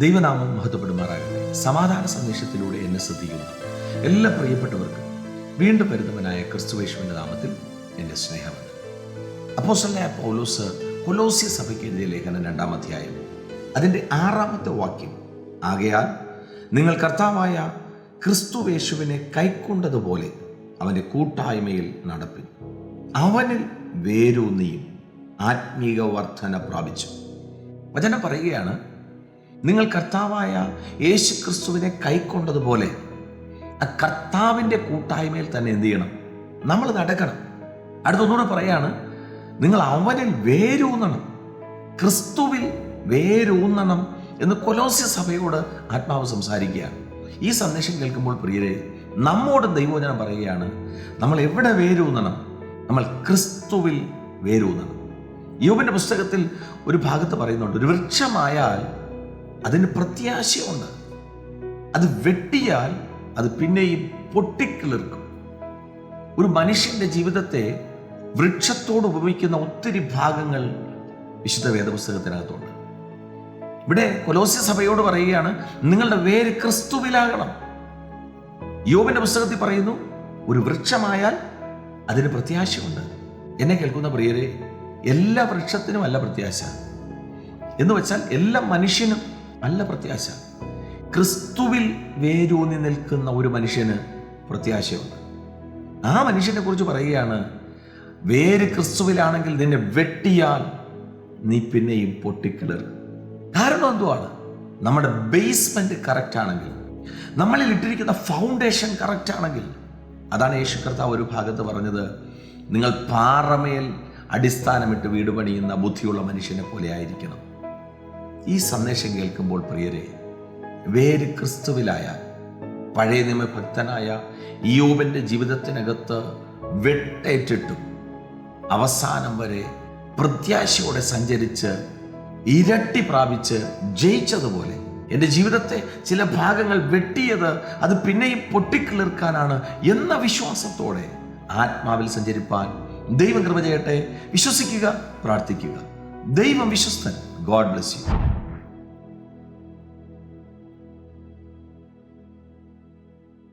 ദൈവനാമം മഹത്വപ്പെടുമാറാകട്ടെ. സമാധാന സന്ദേശത്തിലൂടെ എന്നെ ശ്രദ്ധിക്കുന്ന എല്ലാ പ്രിയപ്പെട്ടവർക്കും വീണ്ടും വരുന്നവനായ ക്രിസ്തുയേശുവിന്റെ നാമത്തിൽ എൻ്റെ സ്നേഹമുണ്ട്. അപ്പോസ്തലനായ പൗലോസ് കൊലോസ്യ സഭയ്ക്ക് എഴുതിയ ലേഖനം 2-ാം അധ്യായം അതിൻ്റെ 6-ാമത്തെ വാക്യം, ആകയാൽ നിങ്ങൾ കർത്താവായ ക്രിസ്തുയേശുവിനെ കൈക്കൊണ്ടതുപോലെ അവൻ്റെ കൂട്ടായ്മയിൽ നടപ്പിൻ, അവനിൽ വേരൂന്നിയും ആത്മീക വർധന പ്രാപിച്ചു. വചനം പറയുകയാണ്, നിങ്ങൾ കർത്താവായ യേശു ക്രിസ്തുവിനെ കൈക്കൊണ്ടതുപോലെ ആ കർത്താവിൻ്റെ കൂട്ടായ്മയിൽ തന്നെ എന്ത് ചെയ്യണം? നമ്മൾ നടക്കണം. അടുത്തൊന്നുകൂടെ പറയാണ്, നിങ്ങൾ അവനിൽ വേരൂന്നണം, ക്രിസ്തുവിൽ വേരൂന്നണം എന്ന് കൊലോസ്യ സഭയോട് ആത്മാവ് സംസാരിക്കുകയാണ്. ഈ സന്ദേശം കേൾക്കുമ്പോൾ പ്രിയരെ, നമ്മോട് ദൈവവചനം പറയുകയാണ്, നമ്മൾ എവിടെ വേരൂന്നണം? നമ്മൾ ക്രിസ്തുവിൽ വേരൂന്നണം. യോബിന്റെ പുസ്തകത്തിൽ ഒരു ഭാഗത്ത് പറയുന്നുണ്ട്, ഒരു വൃക്ഷമായാൽ അതിന് പ്രത്യാശയുണ്ട്, അത് വെട്ടിയാൽ അത് പിന്നെയും പൊട്ടിക്കിളിർക്കും. ഒരു മനുഷ്യന്റെ ജീവിതത്തെ വൃക്ഷത്തോട് ഉപമിക്കുന്ന ഒത്തിരി ഭാഗങ്ങൾ വിശുദ്ധ വേദപുസ്തകത്തിനകത്തുണ്ട്. ഇവിടെ കൊലോസ്യ സഭയോട് പറയുകയാണ്, നിങ്ങളുടെ വേര് ക്രിസ്തുവിലാകണം. യോബിന്റെ പുസ്തകത്തിൽ പറയുന്നു, ഒരു വൃക്ഷമായാൽ അതിന് പ്രത്യാശയുണ്ട്. എന്നെ കേൾക്കുന്ന പ്രിയരെ, എല്ലാ വൃക്ഷത്തിനും അല്ല പ്രത്യാശ എന്ന് വെച്ചാൽ എല്ലാ മനുഷ്യനും അല്ല പ്രത്യാശ. ക്രിസ്തുവിൽ വേരൂന്നി നിൽക്കുന്ന ഒരു മനുഷ്യന് പ്രത്യാശയുണ്ട്. ആ മനുഷ്യനെ കുറിച്ച് പറയുകയാണ്, വേര് ക്രിസ്തുവിലാണെങ്കിൽ നിന്നെ വെട്ടിയാൽ നീ പിന്നെയും പൊട്ടിക്കിളറും. കാരണം എന്തുവാണ്? നമ്മുടെ ബേസ്മെന്റ് കറക്റ്റ് ആണെങ്കിൽ, നമ്മളിൽ ഇട്ടിരിക്കുന്ന ഫൗണ്ടേഷൻ കറക്റ്റ് ആണെങ്കിൽ. അതാണ് യേശു കർത്താവ് ഒരു ഭാഗത്ത് പറഞ്ഞത്, നിങ്ങൾ പാറമേൽ അടിസ്ഥാനമിട്ട് വീട് പണിയുന്ന ബുദ്ധിയുള്ള മനുഷ്യനെ പോലെ ആയിരിക്കണം. ഈ സന്ദേശം കേൾക്കുമ്പോൾ പ്രിയരെ, വേര് ക്രിസ്തുവിലായാൽ, പഴയ നിയമ ഭക്തനായ ഇയ്യോബിന്റെ ജീവിതത്തിനകത്ത് വെട്ടേറ്റിട്ടും അവസാനം വരെ പ്രത്യാശയോടെ സഞ്ചരിച്ച് ഇരട്ടി പ്രാപിച്ച് ജയിച്ചതുപോലെ, എൻ്റെ ജീവിതത്തെ ചില ഭാഗങ്ങൾ വെട്ടിയത് അത് പിന്നെയും പൊട്ടിക്കിളിർക്കാനാണ് എന്ന വിശ്വാസത്തോടെ ആത്മാവിൽ സഞ്ചരിപ്പാൻ ദൈവം കൃപ ചെയ്യട്ടെ. വിശ്വസിക്കുക, പ്രാർത്ഥിക്കുക. ദൈവം വിശ്വസ്തൻ. God bless U.